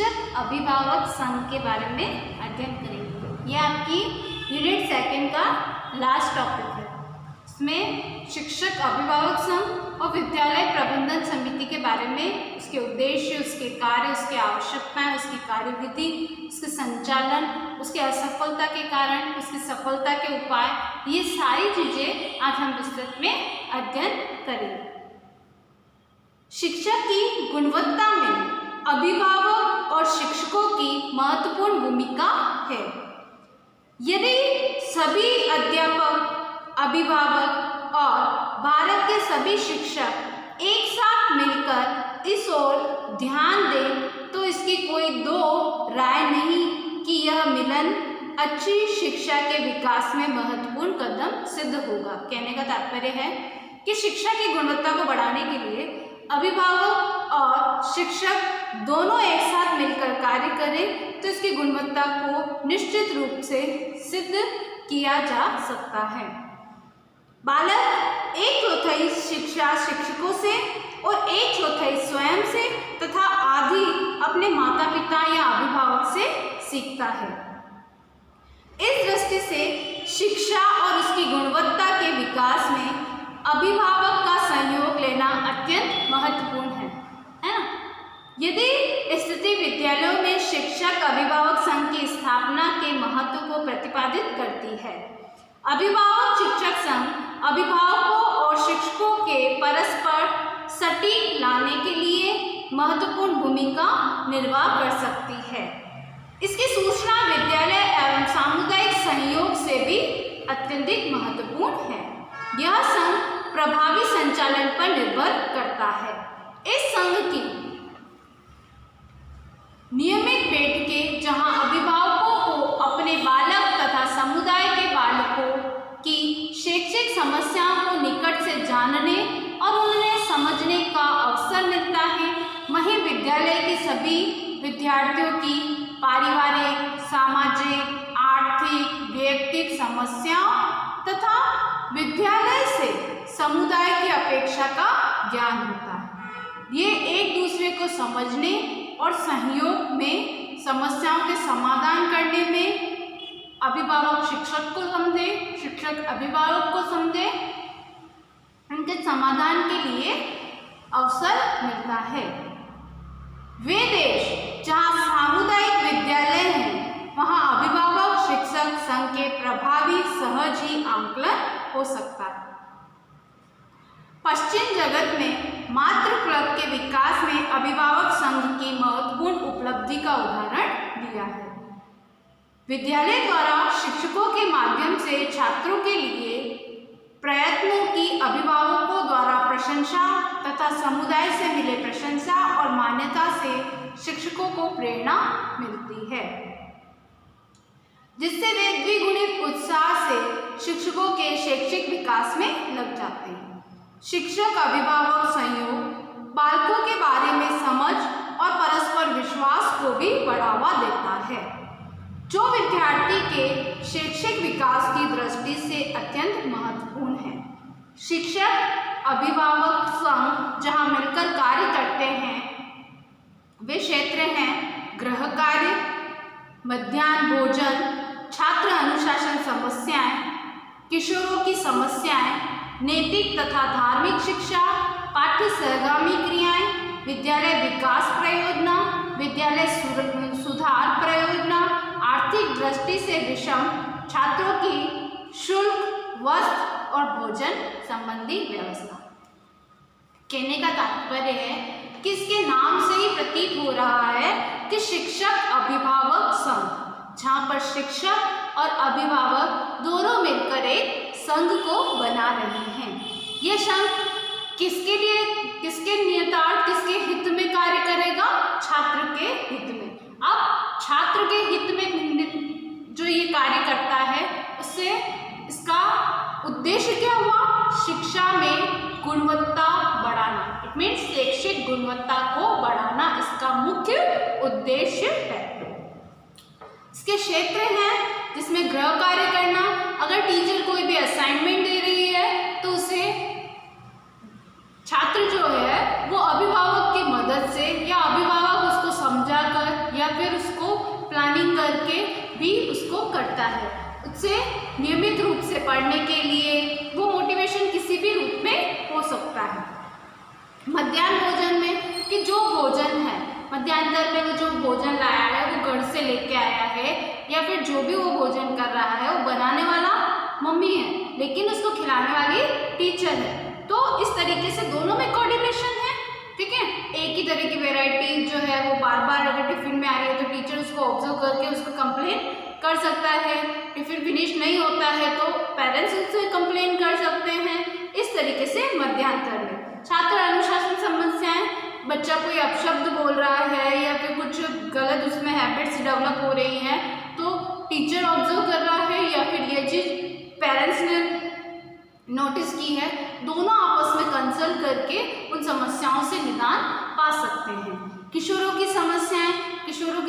शिक्षक अभिभावक संघ के बारे में अध्ययन करेंगे। यह आपकी यूनिट 2 का लास्ट टॉपिक है। इसमें शिक्षक अभिभावक संघ और विद्यालय प्रबंधन समिति के बारे में, उसके उद्देश्य, उसके कार्य, उसकी आवश्यकताएं, उसकी कार्यविधि, उसके संचालन, उसके असफलता के कारण, उसकी सफलता के उपाय, ये सारी चीजें आज हम विस्तृत में अध्ययन करेंगे। शिक्षा की गुणवत्ता में अभिभावक और शिक्षकों की महत्वपूर्ण भूमिका है। यदि सभी अध्यापक, अभिभावक और भारत के सभी शिक्षक एक साथ मिलकर इस ओर ध्यान दें तो इसकी कोई दो राय नहीं कि यह मिलन अच्छी शिक्षा के विकास में महत्वपूर्ण कदम सिद्ध होगा। कहने का तात्पर्य है कि शिक्षा की गुणवत्ता को बढ़ाने के लिए अभिभावक और शिक्षक दोनों एक साथ मिलकर कार्य करें तो इसकी गुणवत्ता को निश्चित रूप से सिद्ध किया जा सकता है। बालक 1/4 शिक्षा शिक्षकों से और 1/4 स्वयं से तथा आधी अपने माता पिता या अभिभावक से सीखता है। इस दृष्टि से शिक्षा और उसकी गुणवत्ता के विकास में अभिभावक का सहयोग लेना अत्यंत महत्वपूर्ण है ना। यदि स्थिति विद्यालयों में शिक्षक अभिभावक संघ की स्थापना के महत्व को प्रतिपादित करती है। अभिभावक शिक्षक संघ अभिभावकों और शिक्षकों के परस्पर सटीक लाने के लिए महत्वपूर्ण भूमिका निर्वाह कर सकती है। इसकी सूचना विद्यालय एवं सामुदायिक सहयोग से भी अत्यधिक महत्वपूर्ण है। यह संघ प्रभावी संचालन पर निर्भर करता है। इस संघ की नियमित बैठकें, जहां अभिभावकों को अपने बालक तथा समुदाय के बालकों की शैक्षिक समस्याओं को निकट से जानने और उन्हें समझने का अवसर मिलता है, वहीं विद्यालय के सभी विद्यार्थियों की पारिवारिक, सामाजिक, आर्थिक, वैयक्तिक समस्याओं तथा विद्यालय से समुदाय की अपेक्षा का ज्ञान होता है। ये एक दूसरे को समझने और सहयोग में समस्याओं के समाधान करने में अभिभावक शिक्षक को समझे, शिक्षक अभिभावक को समझे, उनके समाधान के लिए अवसर मिलता है। वे देश जहाँ सामुदायिक विद्यालय हैं, वहाँ अभिभावक शिक्षक संघ के प्रभावी सहज ही आंकलन हो सकता है। पश्चिम जगत में मातृ क्लब के विकास में अभिभावक संघ की महत्वपूर्ण उपलब्धि का उदाहरण दिया है। विद्यालय द्वारा शिक्षकों के माध्यम से छात्रों के लिए प्रयत्नों की अभिभावकों द्वारा प्रशंसा तथा समुदाय से मिले प्रशंसा और मान्यता से शिक्षकों को प्रेरणा मिलती है, जिससे वे द्विगुणित उत्साह से शिक्षकों के शैक्षिक विकास में लग जाते हैं। शिक्षक अभिभावक सहयोग बालकों के बारे में समझ और परस्पर विश्वास को भी बढ़ावा देता है, जो विद्यार्थी के शैक्षिक विकास की दृष्टि से अत्यंत महत्वपूर्ण है। शिक्षक अभिभावक संघ जहां मिलकर कार्य करते हैं, वे क्षेत्र हैं गृह कार्य, मध्याह्न भोजन, छात्र अनुशासन समस्याएं, किशोरों की समस्याएं, नैतिक तथा धार्मिक शिक्षा, पाठ्य सहगामी क्रियाएं, विद्यालय विकास परियोजना, विद्यालय सुधार परियोजना, आर्थिक दृष्टि से विषम छात्रों की शुल्क, वस्त्र और भोजन संबंधी व्यवस्था। कहने का तात्पर्य है कि इसके नाम से ही प्रतीत हो रहा है कि शिक्षक अभिभावक संघ, जहाँ पर शिक्षक और अभिभावक दोनों मिलकर एक संघ को बना रहे हैं। ये संघ किसके लिए, किसके नियतार्थ, किसके हित में कार्य करेगा? छात्र के हित में। अब छात्र के हित में जो ये कार्य करता है, उससे इसका उद्देश्य क्या हुआ? शिक्षा में गुणवत्ता बढ़ाना। इट मीन्स शैक्षिक गुणवत्ता को बढ़ाना इसका मुख्य उद्देश्य है। इसके क्षेत्र हैं जिसमें गृह कार्य करना। अगर टीचर कोई भी असाइनमेंट दे रही है तो उसे छात्र जो है वो अभिभावक की मदद से या अभिभावक उसको समझाकर से नियमित रूप से पढ़ने के लिए, वो मोटिवेशन किसी भी रूप में हो सकता है। मध्याह्न भोजन में कि जो भोजन है मध्यान्तर में वो जो भोजन लाया है वो घर से लेके आया है, या फिर जो भी वो भोजन कर रहा है वो बनाने वाला मम्मी है लेकिन उसको खिलाने वाली टीचर है। तो इस तरीके से दोनों में कोऑर्डिनेशन है, ठीक है। एक ही तरह की वैरायटी जो है वो बार बार अगर टिफिन में आ रही है तो टीचर उसको ऑब्जर्व करके उसको कंप्लेन कर सकता है। टिफिन फिनिश नहीं होता है तो पेरेंट्स उससे कंप्लेन कर सकते हैं। इस तरीके से मध्यांतर में छात्र अनुशासन समस्याएं, बच्चा कोई अपशब्द बोल रहा है या फिर कुछ गलत उसमें हैबिट्स डेवलप हो रही हैं तो टीचर ऑब्जर्व कर रहा है या फिर ये चीज़ पेरेंट्स ने नोटिस की है, दोनों आपस में कंसल्ट करके उन समस्याओं से निदान पा सकते हैं। किशोरों की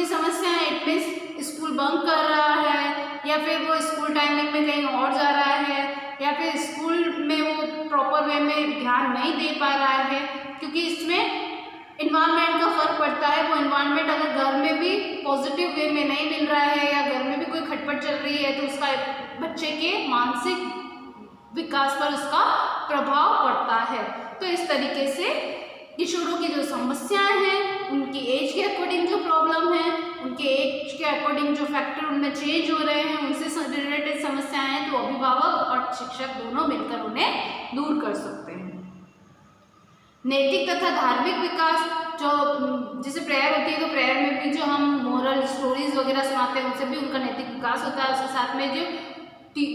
समस्याएं इट मीन्स स्कूल बंक कर रहा है या फिर वो स्कूल टाइमिंग में कहीं और जा रहा है या फिर स्कूल में वो प्रॉपर वे में ध्यान नहीं दे पा रहा है, क्योंकि इसमें इन्वायरमेंट का फर्क पड़ता है। वो इन्वायरमेंट अगर घर में भी पॉजिटिव वे में नहीं मिल रहा है या घर में भी कोई खटपट चल रही है तो उसका बच्चे के मानसिक विकास पर उसका प्रभाव पड़ता है। तो इस तरीके से किशोरों की जो समस्याएं हैं, उनकी एज के अकॉर्डिंग जो प्रॉब्लम है, उनके एज के अकॉर्डिंग जो फैक्टर उनमें चेंज हो रहे हैं, उनसे रिलेटेड समस्याएं हैं, तो अभिभावक और शिक्षक दोनों मिलकर उन्हें दूर कर सकते हैं। नैतिक तथा धार्मिक विकास, जो जैसे प्रेयर होती है तो प्रेयर में भी जो हम मोरल स्टोरीज वगैरह सुनाते हैं उनसे भी उनका नैतिक विकास होता है। उसके साथ में जो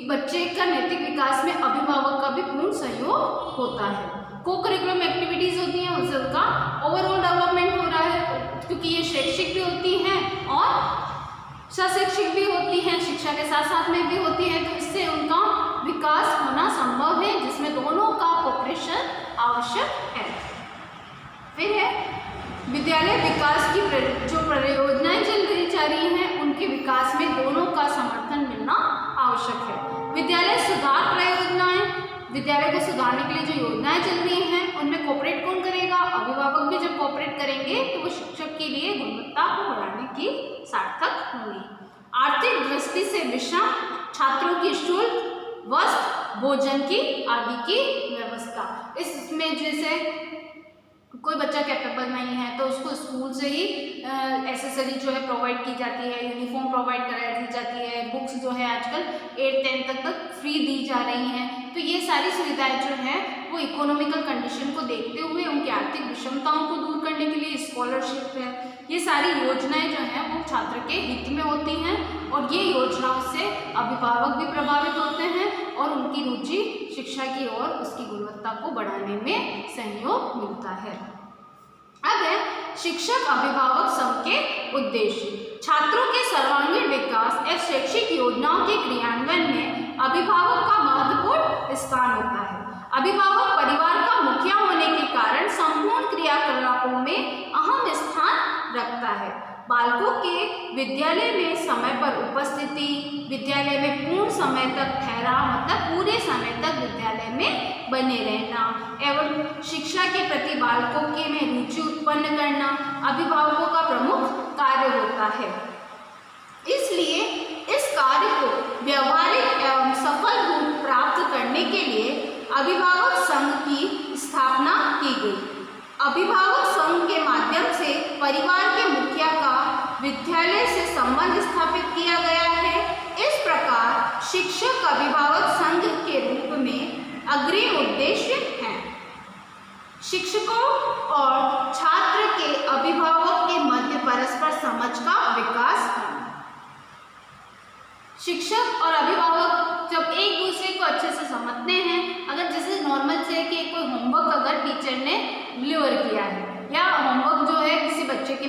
बच्चे का नैतिक विकास में अभिभावक का भी पूर्ण सहयोग होता है। को करिकुलम एक्टिविटीज़ होती हैं उनसे उनका ओवरऑल डेवलपमेंट हो रहा है, क्योंकि ये शैक्षिक भी होती हैं और सशैक्षिक भी होती हैं, शिक्षा के साथ साथ में भी होती हैं, तो इससे उनका विकास होना संभव है जिसमें दोनों का कोऑपरेशन आवश्यक है। फिर है विद्यालय विकास की जो परियोजनाएं चल रही हैं उनके विकास में दोनों का समर्थन मिलना आवश्यक है। विद्यालय सुधार परियोजनाएं, विद्यालय को सुधारने के लिए जो योजनाएं चल रही हैं उनमें कोऑपरेट कौन करेगा? अभिभावक भी जब कोऑपरेट करेंगे तो वो शिक्षक के लिए गुणवत्ता को बढ़ाने की सार्थक होंगी। आर्थिक दृष्टि से विषम, छात्रों की शुल्क, वस्त्र, भोजन की आदि की व्यवस्था। इसमें जैसे कोई बच्चा कैपेबल नहीं है तो उसको स्कूल से ही एसेसरी जो है प्रोवाइड की जाती है, यूनिफॉर्म प्रोवाइड कराई जाती है, बुक्स जो है आजकल 8-10 तक फ्री दी जा रही हैं। तो ये सारी सुविधाएं जो हैं वो इकोनॉमिकल कंडीशन को देखते हुए उनकी आर्थिक विषमताओं को दूर करने के लिए स्कॉलरशिप है, ये सारी योजनाएं जो हैं वो छात्र के हित में होती हैं और ये योजनाओं से अभिभावक भी प्रभावित होते हैं और उनकी रुचि शिक्षा की ओर उसकी गुणवत्ता को बढ़ाने में सहयोग मिलता है। अब है शिक्षक अभिभावक संघ के उद्देश्य। छात्रों के सर्वांगीण विकास एवं शैक्षिक योजनाओं के क्रियान्वयन में अभिभावक का महत्वपूर्ण स्थान होता है। अभिभावक परिवार का मुखिया होने के कारण संपूर्ण क्रियाकलापों में अहम स्थान रखता है। बालकों के विद्यालय में समय पर उपस्थिति, विद्यालय में पूर्ण समय तक ठहराव मतलब पूरे समय तक विद्यालय में बने रहना एवं शिक्षा के प्रति बालकों के में रुचि उत्पन्न करना अभिभावकों का प्रमुख कार्य होता है। इसलिए इस कार्य को व्यवहारिक एवं सफल रूप प्राप्त करने के लिए अभिभावक संघ की स्थापना की गई। अभिभावक संघ के माध्यम से परिवार के मुखिया का विद्यालय से संबंध स्थापित किया गया है। इस प्रकार शिक्षक अभिभावक संघ के रूप में अग्रिम उद्देश्य हैं। शिक्षकों और छात्र के अभिभावक के मध्य परस्पर समझ का विकास करना। शिक्षक और अभिभावक जब एक दूसरे को अच्छे से समझते हैं, अगर जैसे नॉर्मल से कि कोई होमवर्क अगर टीचर ने डिलीवर किया है या होमवर्क जो है किसी बच्चे के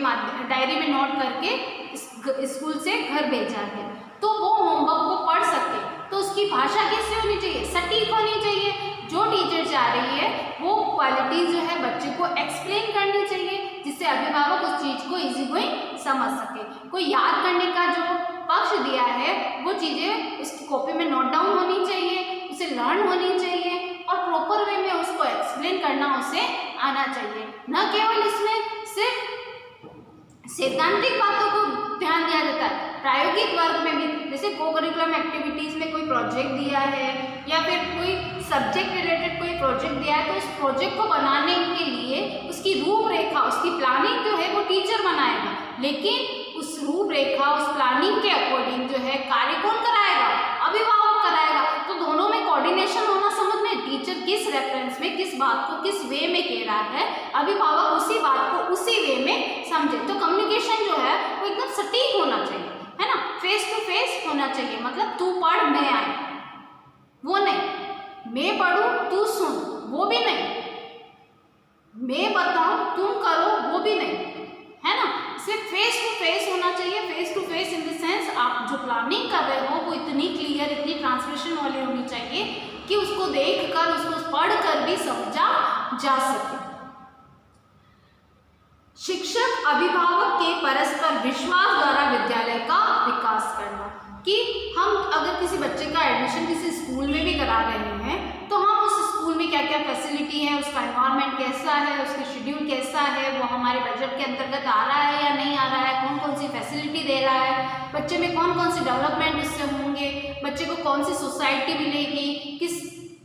डायरी में नोट करके स्कूल से घर भेजा है तो वो होमवर्क को पढ़ सके तो उसकी भाषा कैसे होनी चाहिए? सटीक होनी चाहिए। जो टीचर चाह रही है वो क्वालिटी जो है बच्चे को एक्सप्लेन करनी चाहिए जिससे अभिभावक उस चीज़ को इजी गोइंग समझ सके। कोई याद करने का जो पक्ष दिया है वो चीज़ें उसकी कॉपी में नोट डाउन होनी चाहिए, उसे लर्न होनी चाहिए और प्रॉपर वे में उसको एक्सप्लेन करना उसे आना चाहिए। न केवल इसमें सिर्फ सैद्धांतिक बातों को ध्यान दिया जाता है प्रायोगिक वर्ग में भी, जैसे को करिकुलम एक्टिविटीज़ में कोई प्रोजेक्ट दिया है या फिर कोई सब्जेक्ट रिलेटेड कोई प्रोजेक्ट दिया है, तो उस प्रोजेक्ट को बनाने के लिए उसकी रूपरेखा, उसकी प्लानिंग जो है वो टीचर बनाएगा, लेकिन उस रूपरेखा, उस प्लानिंग के अकॉर्डिंग जो है कार्य कौन कराएगा? अभिभावक कराएगा। तो दोनों में कोऑर्डिनेशन होना समझ में, टीचर किस रेफरेंस में किस बात को किस वे में कह रहा है, अभिभावक उसी बात को उसी वे में समझे। तो कम्युनिकेशन जो है वो एकदम सटीक होना चाहिए, है ना, फेस टू फेस होना चाहिए। मतलब तू पढ़ मैं आई, वो नहीं, मैं पढ़ूं तू सुन, वो भी नहीं, मैं बताऊं तुम करो, वो भी नहीं, है ना। सिर्फ फेस टू फेस होना चाहिए। Face to face in the sense आप जो प्लानिंग कर रहे हो वो इतनी क्लियर, इतनी ट्रांसलेशन वाली होनी चाहिए कि उसको देखकर, उसको पढ़कर भी समझा जा सके। शिक्षक अभिभावक के परस्पर विश्वास द्वारा विद्यालय का विकास करना, कि हम अगर किसी बच्चे का एडमिशन किसी स्कूल में भी करा रहे हैं तो हम उस स्कूल में क्या क्या फैसिलिटी है, उसका एनवायरनमेंट कैसा है, उसका शेड्यूल कैसा है, वो हमारे बजट के अंतर्गत आ रहा है या नहीं आ रहा है, कौन कौन सी फैसिलिटी दे रहा है, बच्चे में कौन कौन सी डेवलपमेंट इससे होंगे, बच्चे को कौन सी सोसाइटी मिलेगी, किस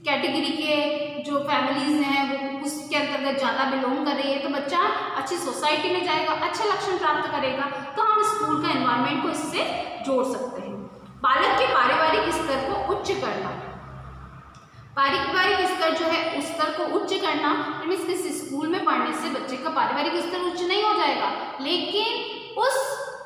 कैटेगरी के जो फैमिलीज हैं वो उसके अंतर्गत ज़्यादा बिलोंग कर रही है, तो बच्चा अच्छी सोसाइटी में जाएगा, अच्छे लक्षण प्राप्त करेगा। तो हम स्कूल का एनवायरनमेंट को इससे जोड़ सकते हैं। बालक के पारिवारिक स्तर को उच्च करना, पारिवारिक स्तर जो है उस स्तर को उच्च करना, मीन्स किसी स्कूल में पढ़ने से बच्चे का पारिवारिक स्तर उच्च नहीं हो जाएगा, लेकिन उस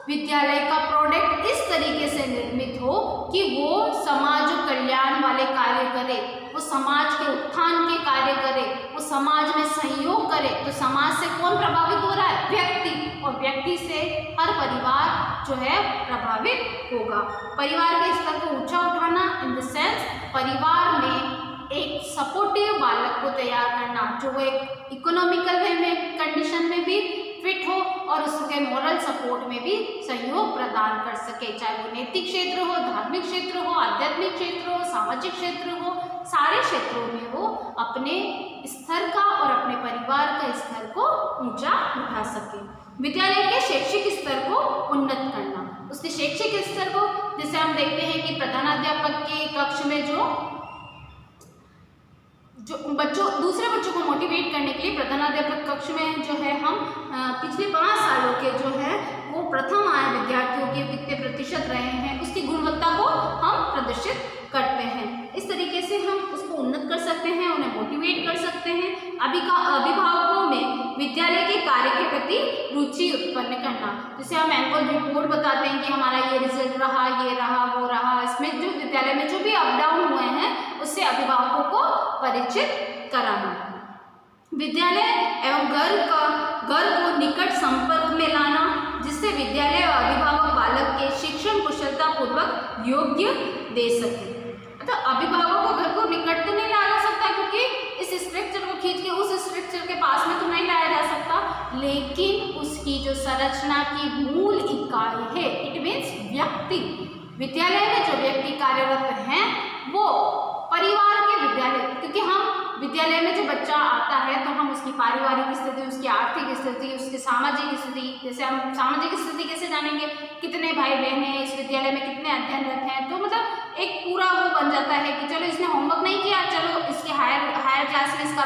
विद्यालय का प्रोडक्ट इस तरीके से निर्मित हो कि वो समाज कल्याण वाले कार्य करे, वो समाज के उत्थान के कार्य करे, वो समाज में सहयोग करे। तो समाज से कौन प्रभावित हो रहा है? व्यक्ति, और व्यक्ति से हर परिवार जो है प्रभावित होगा। परिवार के स्तर को ऊंचा उठाना इन द सेंस परिवार में एक सपोर्टिव बालक को तैयार करना, जो वो एक इकोनॉमिकल वे में कंडीशन में भी फिट हो और उसके मॉरल सपोर्ट में भी सहयोग प्रदान कर सके, चाहे वो नैतिक क्षेत्र हो, धार्मिक क्षेत्र हो, आध्यात्मिक क्षेत्र हो, सामाजिक क्षेत्र हो, सारे क्षेत्रों में वो अपने स्तर का और अपने परिवार का स्तर को ऊंचा उठा सके। विद्यालय के शैक्षिक स्तर को उन्नत करना, उसके शैक्षिक स्तर को, जैसे हम देखते हैं कि प्रधानाध्यापक के कक्ष में जो दूसरे बच्चों को मोटिवेट करने के लिए प्रधानाध्यापक कक्ष में जो है हम पिछले 5 सालों के जो है वो प्रथम आए विद्यार्थियों के कितने प्रतिशत रहे हैं, उसकी गुणवत्ता को हम प्रदर्शित करते हैं। इस तरीके से हम उसको उन्नत कर सकते हैं, उन्हें मोटिवेट कर सकते हैं। अभिभावकों में विद्यालय के कार्य के प्रति रुचि उत्पन्न करना, जैसे हम एनुअल रिपोर्ट बताते हैं कि हमारा ये रिजल्ट रहा, ये रहा, वो रहा, इसमें जो विद्यालय में जो भी अप डाउन हुए हैं उससे अभिभावकों को परिचित कराना। विद्यालय एवं घर को निकट संपर्क में लाना, जिससे विद्यालय और अभिभावक बालक के शिक्षण कुशलता पूर्वक योग्य दे सके। तो अभिभावक को घर को निकट तो नहीं लाया जा सकता, क्योंकि इस स्ट्रक्चर को खींच के उस स्ट्रक्चर के पास में तो नहीं लाया जा सकता, लेकिन उसकी जो संरचना की मूल इकाई है, इट मीन्स व्यक्ति, विद्यालय में जो व्यक्ति कार्यरत हैं वो परिवार के विद्यालय, क्योंकि हम विद्यालय में जो बच्चा आता है तो हम उसकी पारिवारिक स्थिति, उसकी आर्थिक स्थिति, उसकी सामाजिक स्थिति, जैसे हम सामाजिक स्थिति कैसे जानेंगे, कितने भाई बहन हैं इस विद्यालय में, कितने अध्ययनरत हैं, तो मतलब एक पूरा वो बन जाता है कि चलो इसने होमवर्क नहीं किया, चलो इसके हायर क्लास में इसका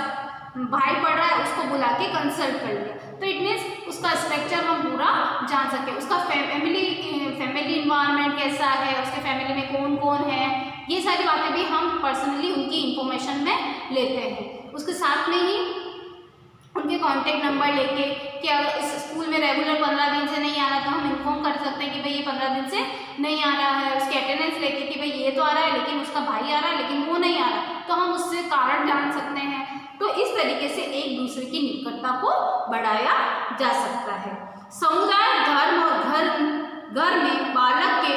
भाई पढ़ रहा है, उसको बुला के कंसल्ट कर लिया। तो इट मीन्स उसका स्ट्रक्चर हम पूरा जान सके, उसका फैमिली इन्वायरमेंट कैसा है, उसके फैमिली में कौन कौन है, ये सारी बातें भी हम पर्सनली उनकी इंफॉर्मेशन में लेते हैं। उसके साथ में ही उनके कॉन्टेक्ट नंबर लेके कि अगर इस स्कूल में रेगुलर 15 दिन से नहीं आ रहा तो हम इन्फॉर्म कर सकते हैं कि भाई ये 15 दिन से नहीं आ रहा है, उसकी अटेंडेंस लेके कि भाई ये तो आ रहा है लेकिन उसका भाई आ रहा है लेकिन वो नहीं आ रहा, तो हम उससे कारण जान सकते हैं। तो इस तरीके से एक दूसरे की निकटता को बढ़ाया जा सकता है। समुदाय, धर्म और घर में बालक के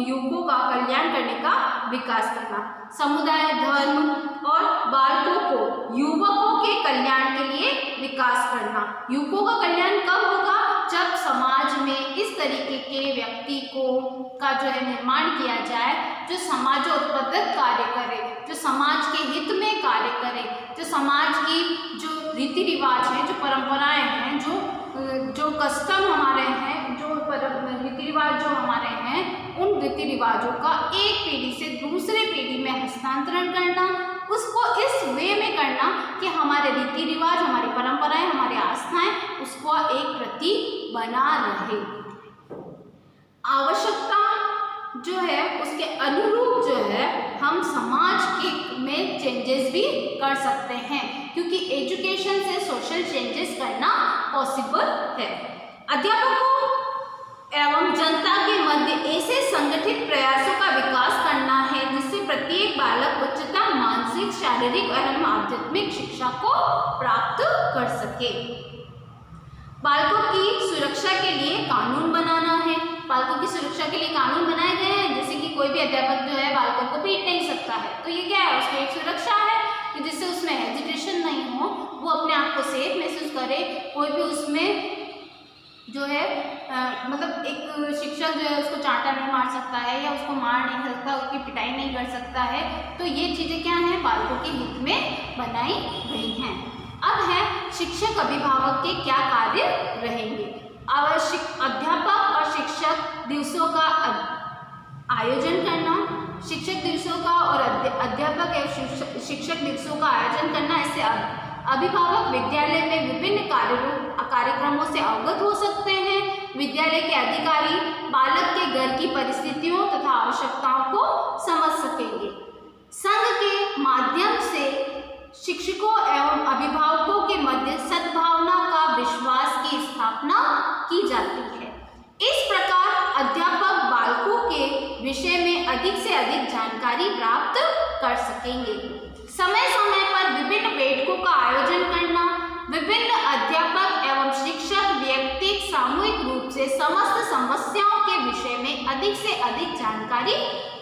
युवकों का कल्याण करने का विकास करना। समुदाय, धर्म और बालकों को युवकों के कल्याण के लिए विकास करना। युवकों का कल्याण कब होगा? जब समाज में इस तरीके के व्यक्ति का जो है निर्माण किया जाए, जो समाजोत्पादक कार्य करे, जो समाज के हित में कार्य करे, जो समाज की जो रीति रिवाज है, जो परंपराएं हैं, जो कस्टम हमारे हैं, जो रीति रिवाज जो हमारे हैं, उन रीति रिवाजों का एक पीढ़ी से दूसरे पीढ़ी में हस्तांतरण करना, उसको इस वे में करना कि हमारे रीति रिवाज, हमारी परंपराएं, हमारी आस्थाएं उसको एक प्रति बना रहे। आवश्यकता जो है उसके अनुरूप जो है हम समाज के में चेंजेस भी कर सकते हैं, क्योंकि एजुकेशन से सोशल चेंजेस करना पॉसिबल है। अध्यापकों एवं जनता के मध्य ऐसे संगठित प्रयासों का विकास करना है जिससे प्रत्येक बालक उच्चतम मानसिक, शारीरिक एवं आध्यात्मिक शिक्षा को प्राप्त कर सके। बालकों की सुरक्षा के लिए कानून बनाना है। बालकों की सुरक्षा के लिए कानून बनाए गए हैं, जैसे कि कोई भी अध्यापक जो है बालकों को पीट नहीं सकता है, तो ये क्या है, उसकी एक सुरक्षा है कि जिससे उसमें हेजिटेशन नहीं हो, वो अपने आप को सेफ महसूस करे। कोई भी उसमें जो है मतलब एक शिक्षक जो है उसको चांटा नहीं मार सकता है या उसको मार नहीं सकता, उसकी पिटाई नहीं कर सकता है। तो ये चीज़ें क्या हैं, बालकों के हित में बनाई गई हैं। अब है शिक्षक अभिभावक के क्या कार्य रहेंगे। आवश्यक अध्यापक और शिक्षक दिवसों का आयोजन करना, शिक्षक दिवसों का और अध्यापक एवं शिक्षक दिवसों का आयोजन करना। इससे अभिभावक विद्यालय में विभिन्न कार्यक्रमों से अवगत हो सकते हैं। विद्यालय के अधिकारी बालक के घर की परिस्थितियों तथा आवश्यकताओं को समझ सकेंगे। संघ के माध्यम से शिक्षकों एवं अभिभावकों के मध्य सद्भावना का विश्वास की स्थापना की जाती है। इस प्रकार अध्यापक बालकों के विषय में अधिक से अधिक जानकारी प्राप्त कर सकेंगे। समय समय पर विभिन्न बैठकों का आयोजन करना, विभिन्न अध्यापक एवं शिक्षक व्यक्तिगत सामूहिक रूप से समस्त समस्याओं के विषय में अधिक से अधिक जानकारी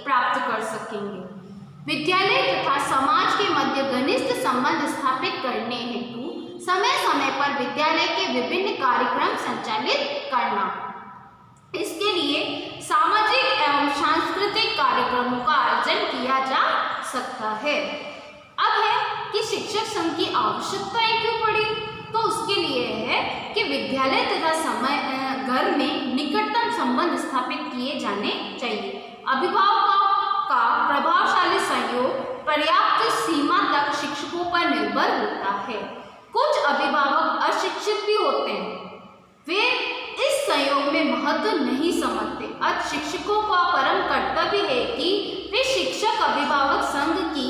प्राप्त कर सकेंगे। विद्यालय तथा समाज के मध्य घनिष्ठ संबंध स्थापित करने हेतु समय समय पर विद्यालय के विभिन्न कार्यक्रम संचालित करना। इसके लिए सामाजिक एवं सांस्कृतिक कार्यक्रमों का आयोजन किया जा सकता है। अब है कि शिक्षक संघ की आवश्यकताएं क्यों पड़ी, तो उसके लिए है कि विद्यालय तथा घर में निकटतम संबंध स्थापित किए जाने चाहिए। अभिभावकों का प्रभावशाली सहयोग पर्याप्त सीमा तक शिक्षकों पर निर्भर होता है। कुछ अभिभावक अशिक्षित भी होते हैं, वे इस सहयोग में महत्व नहीं समझते। अब शिक्षकों का परम कर्तव्य है कि वे शिक्षक अभिभावक संघ की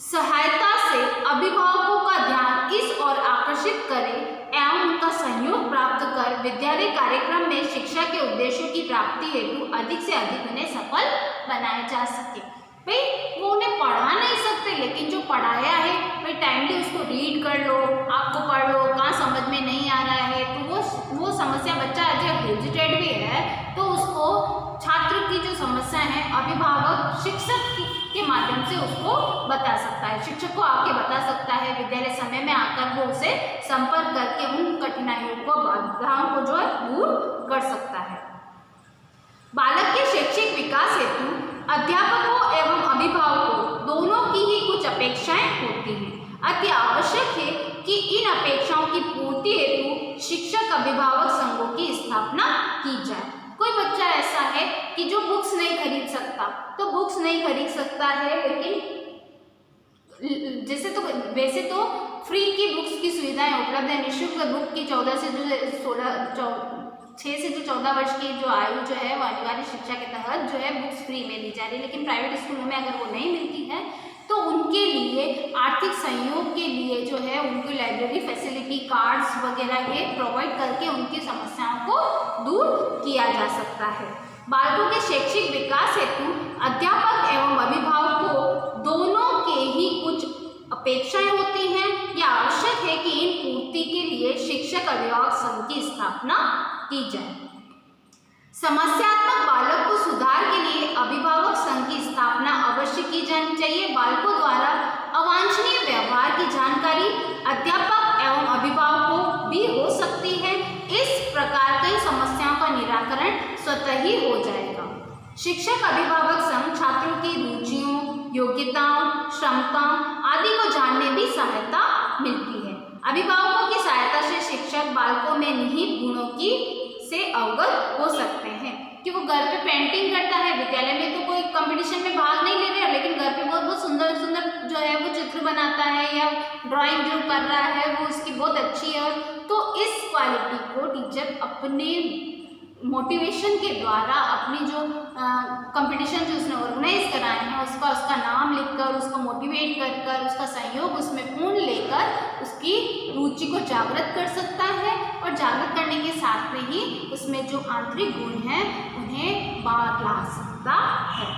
सहायता से अभिभावकों का ध्यान इस ओर आकर्षित करें एवं उनका सहयोग प्राप्त कर विद्यालय कार्यक्रम में शिक्षा के उद्देश्यों की प्राप्ति हेतु अधिक से अधिक उन्हें सफल बनाया जा सके। भाई वो उन्हें पढ़ा नहीं सकते, लेकिन जो पढ़ाया है भाई टाइमली उसको रीड कर लो, आपको पढ़ लो, कहाँ समझ में नहीं आ रहा है तो वो समस्या, बच्चा जब हेजिटेट भी है तो उसको छात्र की जो समस्या है अभिभावक शिक्षक के माध्यम से उसको बता सकता है, शिक्षक को आके बता सकता है। विद्यालय समय में आकर वो उसे संपर्क करके उन कठिनाइयों को, बाधाओं को जो है दूर कर सकता है। बालक के शैक्षिक विकास हेतु अध्यापकों एवं अभिभावकों दोनों की ही कुछ अपेक्षाएं होती हैं। अति आवश्यक है कि इन अपेक्षाओं की पूर्ति हेतु शिक्षक अभिभावक संघों की स्थापना की जाए। कोई बच्चा ऐसा है कि जो बुक्स नहीं खरीद सकता, तो बुक्स नहीं खरीद सकता है, लेकिन वैसे तो फ्री की बुक्स की सुविधाएं उपलब्ध है। निःशुल्क बुक की 6 से 14 वर्ष की जो आयु जो है वो अनिवार्य शिक्षा के तहत जो है बुक्स फ्री में दी जा रही है। लेकिन प्राइवेट स्कूलों में अगर वो नहीं मिलती है तो उनके लिए आर्थिक सहयोग के लिए जो है उनकी लाइब्रेरी फैसिलिटी, कार्ड्स वगैरह ये प्रोवाइड करके उनकी समस्याओं को दूर किया जा सकता है। बालकों के शैक्षिक विकास हेतु अध्यापक एवं अभिभावकों दोनों के ही कुछ अपेक्षाएं होती हैं। यह आवश्यक है कि इन पूर्ति के लिए शिक्षक अभिभावक संघ की स्थापना की जाए। समस्यात्मक बालक को सुधार के लिए अभिभावक संघ की स्थापना अवश्य की जानी चाहिए। बालकों द्वारा अवांछनीय व्यवहार की जानकारी अध्यापक एवं अभिभावकों भी हो सकती है। इस प्रकार कई समस्याओं का निराकरण स्वतः ही हो जाएगा। शिक्षक अभिभावक संघ छात्रों की रुचियों, योग्यताओं, क्षमताओं आदि को जानने में सहायता मिलती है। अभिभावकों की सहायता से शिक्षक बालकों में निहित गुणों की इससे अवगत हो सकते हैं कि वो घर पे पेंटिंग करता है। विद्यालय में तो कोई कंपटीशन में भाग नहीं ले रहा है, लेकिन घर पे बहुत बहुत सुंदर सुंदर जो है वो चित्र बनाता है या ड्राइंग जो कर रहा है वो उसकी बहुत अच्छी है। तो इस क्वालिटी को टीचर अपने मोटिवेशन के द्वारा अपनी जो कंपटीशन जो उसने ऑर्गेनाइज कराए हैं उसका नाम लिखकर, उसको मोटिवेट कर उसका सहयोग उसमें पूर्ण लेकर उसकी रुचि को जागृत कर सकता है और जागृत करने के साथ में ही उसमें जो आंतरिक गुण हैं उन्हें बाहर ला सकता है।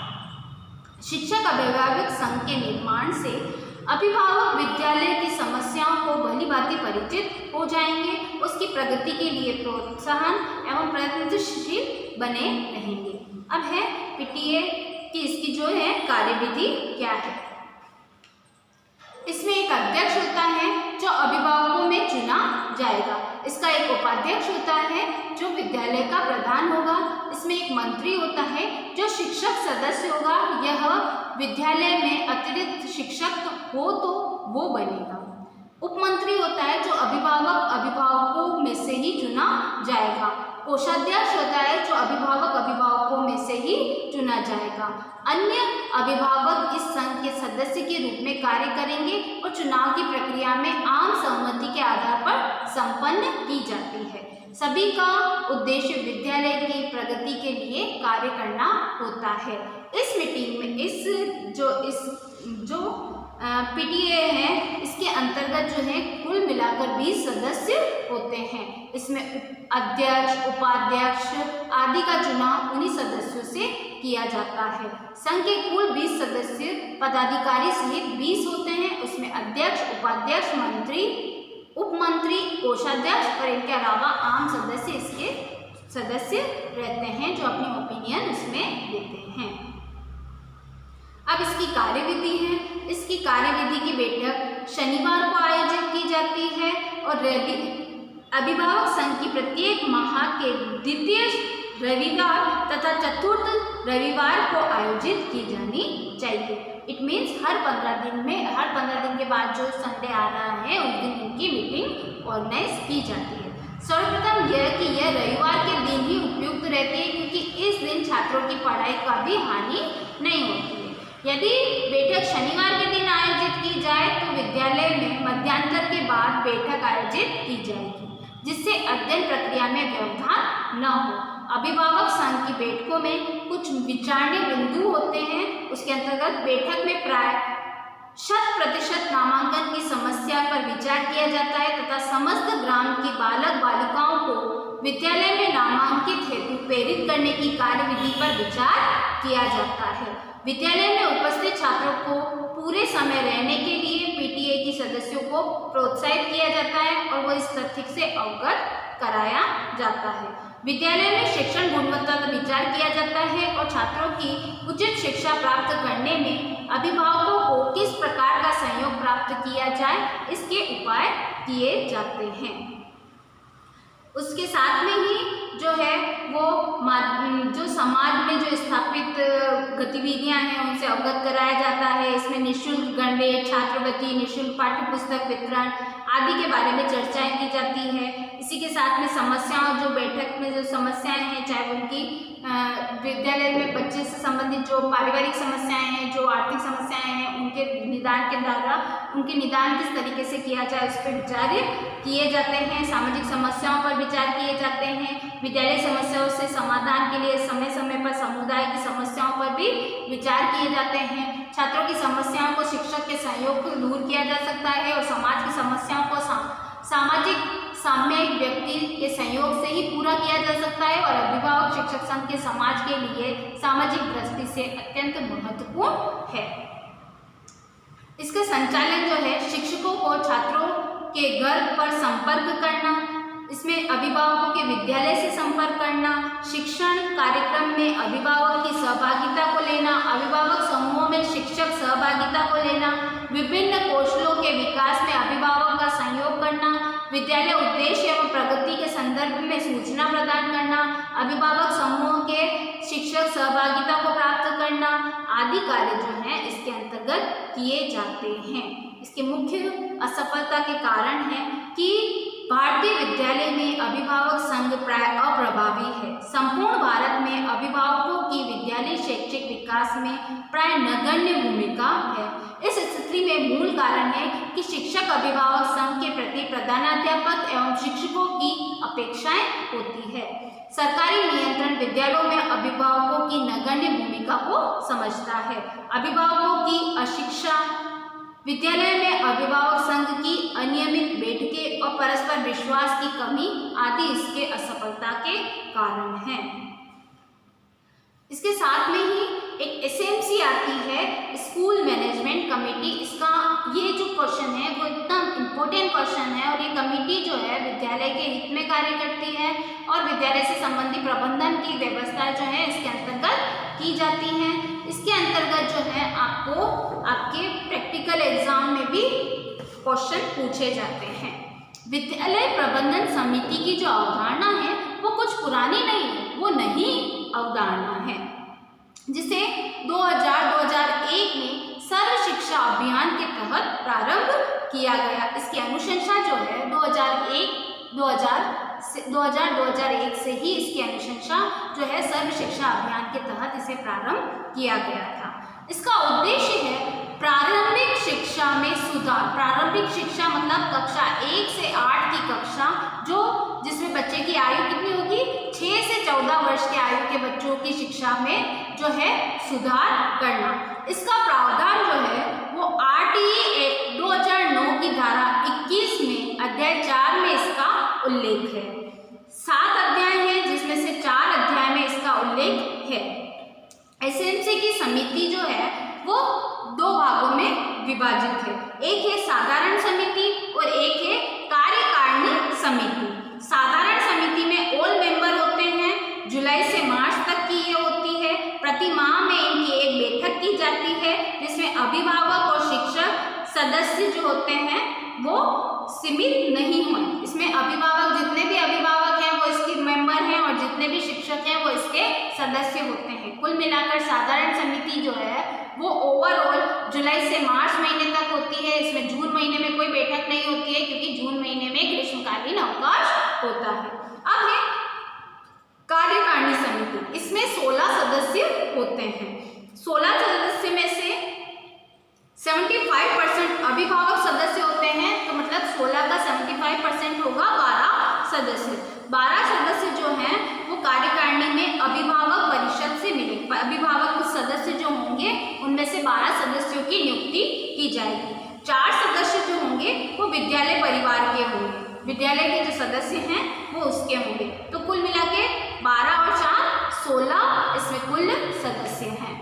शिक्षक अभिभावक संघ के निर्माण से अभिभावक विद्यालय की समस्याओं को भली भांति परिचित हो जाएंगे, उसकी प्रगति के लिए प्रोत्साहन एवं प्रयत्नशील बने रहेंगे। अब है पीटीए की इसकी जो है कार्यविधि क्या है। इसमें एक अध्यक्ष होता है जो अभिभावकों में चुना जाएगा। इसका एक उपाध्यक्ष होता है जो विद्यालय का प्रधान होगा। इसमें एक मंत्री होता है जो शिक्षक सदस्य होगा। यह विद्यालय में अतिरिक्त शिक्षक हो तो वो बनेगा। उपमंत्री होता है जो अभिभावकों में से ही चुना जाएगा। कोषाध्यक्ष होता है जो अभिभावकों में से ही चुना जाएगा। अन्य अभिभावक इस संघ के सदस्य के रूप में कार्य करेंगे और चुनाव की प्रक्रिया में आम सहमति के आधार पर संपन्न की जाती है। सभी का उद्देश्य विद्यालय की प्रगति के लिए कार्य करना होता है। इस मीटिंग में जो पीटीए है इसके अंतर्गत जो है कुल मिलाकर 20 सदस्य होते हैं। इसमें अध्यक्ष, उपाध्यक्ष आदि का चुनाव उन्हीं सदस्यों से किया जाता है। संघ के कुल 20 सदस्य पदाधिकारी सहित 20 होते हैं। उसमें अध्यक्ष, उपाध्यक्ष, मंत्री, उपमंत्री, कोषाध्यक्ष और इनके अलावा आम सदस्य इसके सदस्य रहते हैं जो अपनी ओपिनियन इसमें देते हैं। अब इसकी कार्यविधि है। इसकी कार्यविधि की बैठक शनिवार को आयोजित की जाती है और अभिभावक संघ की प्रत्येक माह के द्वितीय रविवार तथा चतुर्थ रविवार को आयोजित की जानी चाहिए। इट मीन्स हर 15 दिन के बाद जो संडे आ रहा है उस दिन इनकी मीटिंग ऑर्गेनाइज की जाती है। सर्वप्रथम यह कि यह रविवार के दिन ही उपयुक्त रहती है क्योंकि इस दिन छात्रों की पढ़ाई का भी हानि नहीं होती है। यदि बैठक शनिवार के दिन आयोजित की जाए तो विद्यालय में मध्यांतर के बाद बैठक आयोजित की जाएगी जिससे अध्ययन प्रक्रिया में व्यवधान न हो। अभिभावक संघ की बैठकों में कुछ विचारणीय बिंदु होते हैं। उसके अंतर्गत बैठक में प्राय 100% नामांकन की समस्या पर विचार किया जाता है तथा समस्त ग्राम की बालक बालिकाओं को विद्यालय में नामांकित हेतु प्रेरित करने की कार्यविधि पर विचार किया जाता है। विद्यालय में उपस्थित छात्रों को पूरे समय रहने के लिए पीटीए की सदस्यों को प्रोत्साहित किया जाता है और वो इस तथ्य से अवगत कराया जाता है। विद्यालय में शिक्षण गुणवत्ता का विचार किया जाता है और छात्रों की उचित शिक्षा प्राप्त करने में अभिभावकों को किस प्रकार का सहयोग प्राप्त किया जाए इसके उपाय किए जाते हैं। उसके साथ में ही जो है वो जो समाज में जो स्थापित गतिविधियां हैं उनसे अवगत कराया जाता है। इसमें निःशुल्क गणवेश, छात्रवृत्ति, निःशुल्क पाठ्यपुस्तक वितरण आदि के बारे में चर्चाएं की जाती है। इसी के साथ में समस्याओं जो बैठक में जो समस्याएं हैं चाहे उनकी विद्यालय में बच्चे से संबंधित जो पारिवारिक समस्याएं हैं, जो आर्थिक समस्याएं हैं, उनके निदान के द्वारा उनके निदान किस तरीके से किया जाए उस पर विचार किए जाते हैं। सामाजिक समस्याओं पर विचार किए जाते हैं। विद्यालय समस्याओं से समाधान के लिए समय समय पर समुदाय की समस्याओं पर भी विचार किए जाते हैं। छात्रों की समस्याओं को शिक्षक के सहयोग से दूर किया जा सकता है और समाज की समस्याओं को सामाजिक सामयिक व्यक्ति के सहयोग से ही पूरा किया जा सकता है और अभिभावक शिक्षक संघ के समाज के लिए सामाजिक दृष्टि से अत्यंत महत्वपूर्ण है। इसका संचालन जो है शिक्षकों को छात्रों के घर पर संपर्क करना, इसमें अभिभावकों के विद्यालय से संपर्क करना, शिक्षण कार्यक्रम में अभिभावक की सहभागिता को लेना, अभिभावक समूहों में शिक्षक सहभागिता को लेना, विभिन्न कौशलों के विकास में अभिभावक का सहयोग करना, विद्यालय उद्देश्य एवं प्रगति के संदर्भ में सूचना प्रदान करना, अभिभावक समूहों के शिक्षक सहभागिता को प्राप्त करना आदि कार्य जो हैं इसके अंतर्गत किए जाते हैं। इसके मुख्य असफलता के कारण है कि भारतीय विद्यालय में अभिभावक संघ प्राय अप्रभावी है। संपूर्ण भारत में अभिभावकों की विद्यालय शैक्षिक विकास में प्राय नगण्य भूमिका है। इस स्थिति में मूल कारण है कि शिक्षक अभिभावक संघ के प्रति प्रधानाध्यापक एवं शिक्षकों की अपेक्षाएं होती है। सरकारी नियंत्रण विद्यालयों में अभिभावकों की नगण्य भूमिका को समझता है। अभिभावकों की अशिक्षा, विद्यालय में अभिभावक संघ की अनियमित बैठकें और परस्पर विश्वास की कमी आदि इसके असफलता के कारण हैं। इसके साथ में ही एक एसएमसी आती है, स्कूल मैनेजमेंट कमेटी। इसका ये जो क्वेश्चन है वो एकदम इम्पोर्टेंट क्वेश्चन है और ये कमेटी जो है विद्यालय के हित में कार्य करती है और विद्यालय से संबंधी प्रबंधन की व्यवस्था जो है इसके अंतर्गत की जाती है। इसके अंतर्गत जो है आपको आपके प्रैक्टिकल एग्जाम में भी क्वेश्चन पूछे जाते हैं। विद्यालय प्रबंधन समिति की जो अवधारणा है वो कुछ पुरानी नहीं है, वो नई अवधारणा है जिसे 2000-2001 में सर्व शिक्षा अभियान के तहत प्रारंभ किया गया। इसकी अनुशंसा जो है 2001 से ही इसकी अनुशंसा जो है सर्व शिक्षा अभियान के तहत इसे प्रारंभ किया गया था। इसका उद्देश्य है प्रारंभिक शिक्षा में सुधार। प्रारंभिक शिक्षा मतलब कक्षा 1 से 8 की कक्षा जिसमें बच्चे की आयु कितनी होगी, 6 से 14 वर्ष के आयु के बच्चों की शिक्षा में जो है सुधार करना। इसका प्रावधान जो है वो RTE एक्ट 2009 की धारा 21 में अध्याय 4 में इसका उल्लेख है। 7 अध्याय हैं जिसमें से 4 अध्याय में इसका उल्लेख है। एसएमसी की समिति जो है वो 2 भागों में विभाजित है। एक है साधारण समिति और एक है कार्यकारिणी समिति। साधारण समिति में ऑल मेंबर होते हैं, जुलाई से मार्च तक की ये होती है। प्रति माह में इनकी एक बैठक की जाती है जिसमें अभिभावक और शिक्षक सदस्य जो होते हैं वो सीमित नहीं हुए। इसमें अभिभावक, जितने भी अभिभावक हैं वो इसके मेंबर हैं और जितने भी शिक्षक हैं वो इसके सदस्य होते हैं। कुल मिलाकर साधारण समिति जो है वो ओवरऑल जुलाई से मार्च महीने तक होती है। इसमें जून महीने में कोई बैठक नहीं होती है क्योंकि जून महीने में ग्रीष्मकालीन अवकाश होता है। अब है कार्यकारिणी समिति। इसमें 16 सदस्य होते हैं। 16 सदस्य में से 75% अभिभावक सदस्य होते हैं, तो मतलब 16 का 75% होगा 12 सदस्य। 12 सदस्य जो हैं वो कार्यकारिणी में अभिभावक परिषद से मिले। अभिभावक सदस्य जो होंगे उनमें से 12 सदस्यों की नियुक्ति की जाएगी। 4 सदस्य जो होंगे वो विद्यालय परिवार के होंगे, विद्यालय के जो सदस्य हैं वो उसके होंगे। तो कुल मिला के 12 और 4 16 इसमें कुल सदस्य हैं।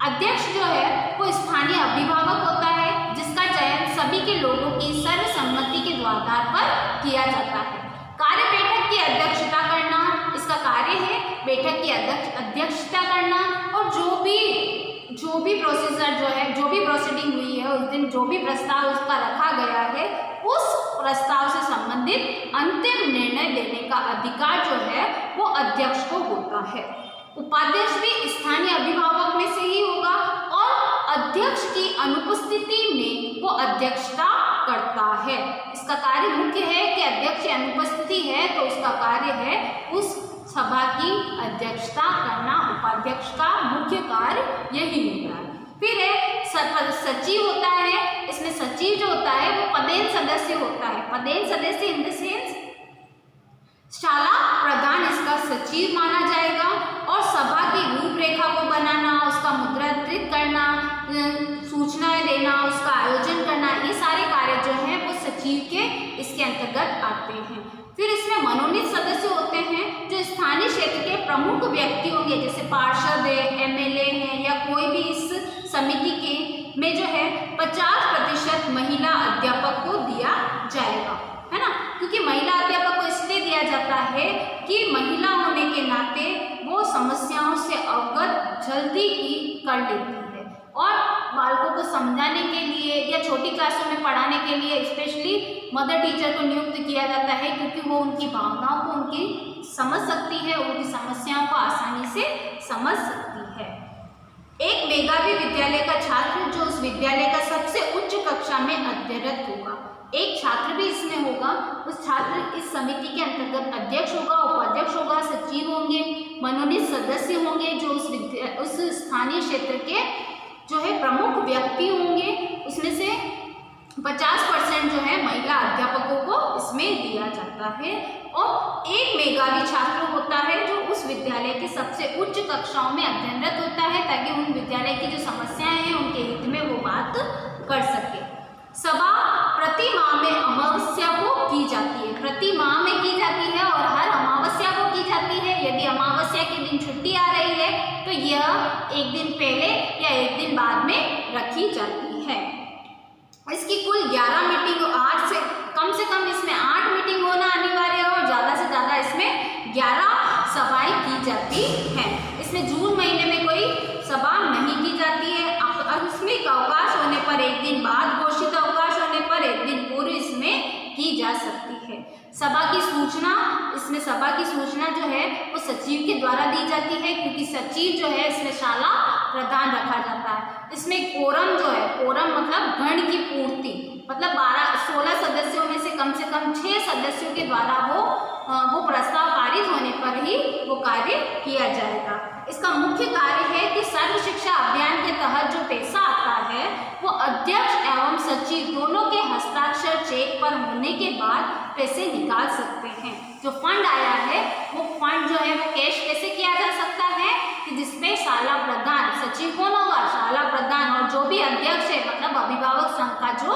अध्यक्ष जो है वो स्थानीय अभिभावक होता है जिसका चयन सभी के लोगों की सर्वसम्मति के आधार पर किया जाता है। कार्य बैठक की अध्यक्षता करना इसका कार्य है। बैठक की अध्यक्षता करना और जो भी प्रोसीजर जो है, जो भी प्रोसीडिंग हुई है उस दिन जो भी प्रस्ताव उसका रखा गया है उस प्रस्ताव से संबंधित अंतिम निर्णय देने का अधिकार जो है वो अध्यक्ष को होता है। उपाध्यक्ष भी स्थानीय अभिभावक में से ही होगा और अध्यक्ष की अनुपस्थिति में वो अध्यक्षता करता है। इसका कार्य मुख्य है कि अध्यक्ष की अनुपस्थिति है तो उसका कार्य है उस सभा की अध्यक्षता करना। उपाध्यक्ष का मुख्य कार्य यही होता है। फिर है सचिव होता है। इसमें सचिव जो होता है वो पदेन सदस्य होता है। पदेन सदस्य इन द सेंस शाला प्रधान इसका सचिव माना जाएगा और सभा की रूपरेखा को बनाना, उसका मुद्रित करना, सूचनाएं देना, उसका आयोजन करना, ये सारे कार्य जो हैं वो सचिव के इसके अंतर्गत आते हैं। फिर इसमें मनोनीत सदस्य होते हैं जो स्थानीय क्षेत्र के प्रमुख व्यक्ति होंगे, जैसे पार्षद है, MLA हैं या कोई भी इस समिति के में जो है 50% महिला अध्यापक को दिया जाएगा, है ना। क्योंकि महिला अध्यापक को इसलिए दिया जाता है कि महिला होने के नाते वो समस्याओं से अवगत जल्दी की कर लेती है और बालकों को समझाने के लिए या छोटी क्लासों में पढ़ाने के लिए स्पेशली मदर टीचर को नियुक्त किया जाता है क्योंकि वो उनकी भावनाओं को उनकी समझ सकती है, उनकी समस्याओं को आसानी से समझ सकती है। एक मेधावी विद्यालय का छात्र जो उस विद्यालय का सबसे उच्च कक्षा में अध्ययनरत होगा, एक छात्र भी इसमें होगा, उस छात्र इस समिति के अंतर्गत अध्यक्ष होगा, उपाध्यक्ष होगा, सचिव होंगे, मनोनीत सदस्य होंगे जो उस स्थानीय क्षेत्र के जो है प्रमुख व्यक्ति होंगे। उसमें से 50% जो है महिला अध्यापकों को इसमें दिया जाता है और एक मेधावी छात्र होता है जो उस विद्यालय के सबसे उच्च कक्षाओं में अध्ययनरत होता है ताकि उन विद्यालय की जो समस्याएं हैं उनके हित में वो बात कर सके। सभा प्रति माह में अमावस्या को की जाती है, प्रति माह में की जाती है और हर अमावस्या को की जाती है। यदि अमावस्या के दिन छुट्टी आ रही है तो यह एक दिन पहले या एक दिन बाद में रखी जाती है। इसकी कुल 11 मीटिंग, 8 से कम इसमें 8 मीटिंग होना अनिवार्य है और ज़्यादा से ज़्यादा इसमें 11 सभाएं की जाती हैं। इसमें जून महीने में कोई सभा नहीं की जाती है। आकस्मिक अवकाश होने पर एक दिन बाद, घोषित अवकाश होने पर एक दिन पूर्व इसमें की जा सकती है। सभा की सूचना, इसमें सभा की सूचना जो है वो सचिव के द्वारा दी जाती है क्योंकि सचिव जो है इसमें शाला प्रधान रखा जाता है। इसमें कोरम जो है, कोरम मतलब गण की पूर्ति, मतलब 16 सदस्यों में से कम 6 सदस्यों के द्वारा वो प्रस्ताव पारित होने पर ही वो कार्य किया जाएगा। इसका मुख्य कार्य है कि सर्व शिक्षा अभियान के तहत जो पैसा आता है वो अध्यक्ष एवं सचिव दोनों के हस्ताक्षर चेक पर होने के बाद पैसे निकाल सकते हैं। जो फंड आया है वो फंड जो है वो कैश कैसे किया जा सकता है कि जिसमें शाला प्रधान, सचिव कौन होगा, शाला प्रधान, और जो भी अध्यक्ष है मतलब अभिभावक संघ का जो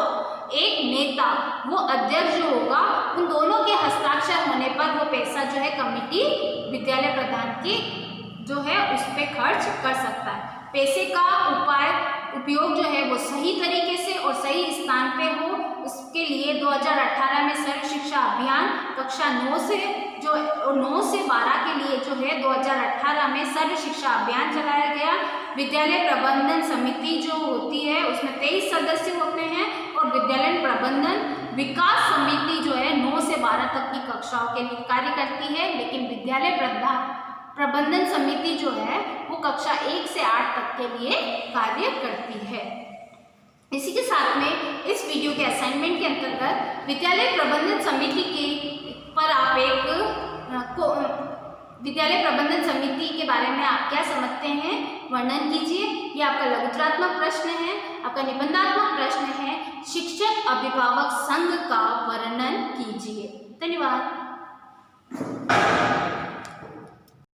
एक नेता, वो अध्यक्ष जो होगा, उन दोनों के हस्ताक्षर होने पर वो पैसा जो है कमिटी विद्यालय प्रधान की जो है उस पर खर्च कर सकता है। पैसे का उपयोग जो है वो सही तरीके से और सही स्थान पे हो, उसके लिए 2018 में सर्व शिक्षा अभियान कक्षा 9 से 12 के लिए जो है 2018 में सर्व शिक्षा अभियान चलाया गया। विद्यालय प्रबंधन समिति जो होती है उसमें 23 सदस्य होते हैं और विद्यालय प्रबंधन विकास समिति जो है 9 से 12 तक की कक्षाओं के लिए कार्य करती है, लेकिन विद्यालय प्रबंधन समिति जो है वो कक्षा 1 से 8 तक के लिए कार्य करती है। इसी के साथ में इस वीडियो के असाइनमेंट के अंतर्गत विद्यालय प्रबंधन समिति के पर आप विद्यालय प्रबंधन समिति के बारे में आप क्या समझते हैं वर्णन कीजिए। यह आपका लघुत्रात्मक प्रश्न है। आपका निबंधात्मक प्रश्न है शिक्षक अभिभावक संघ का वर्णन कीजिए। धन्यवाद।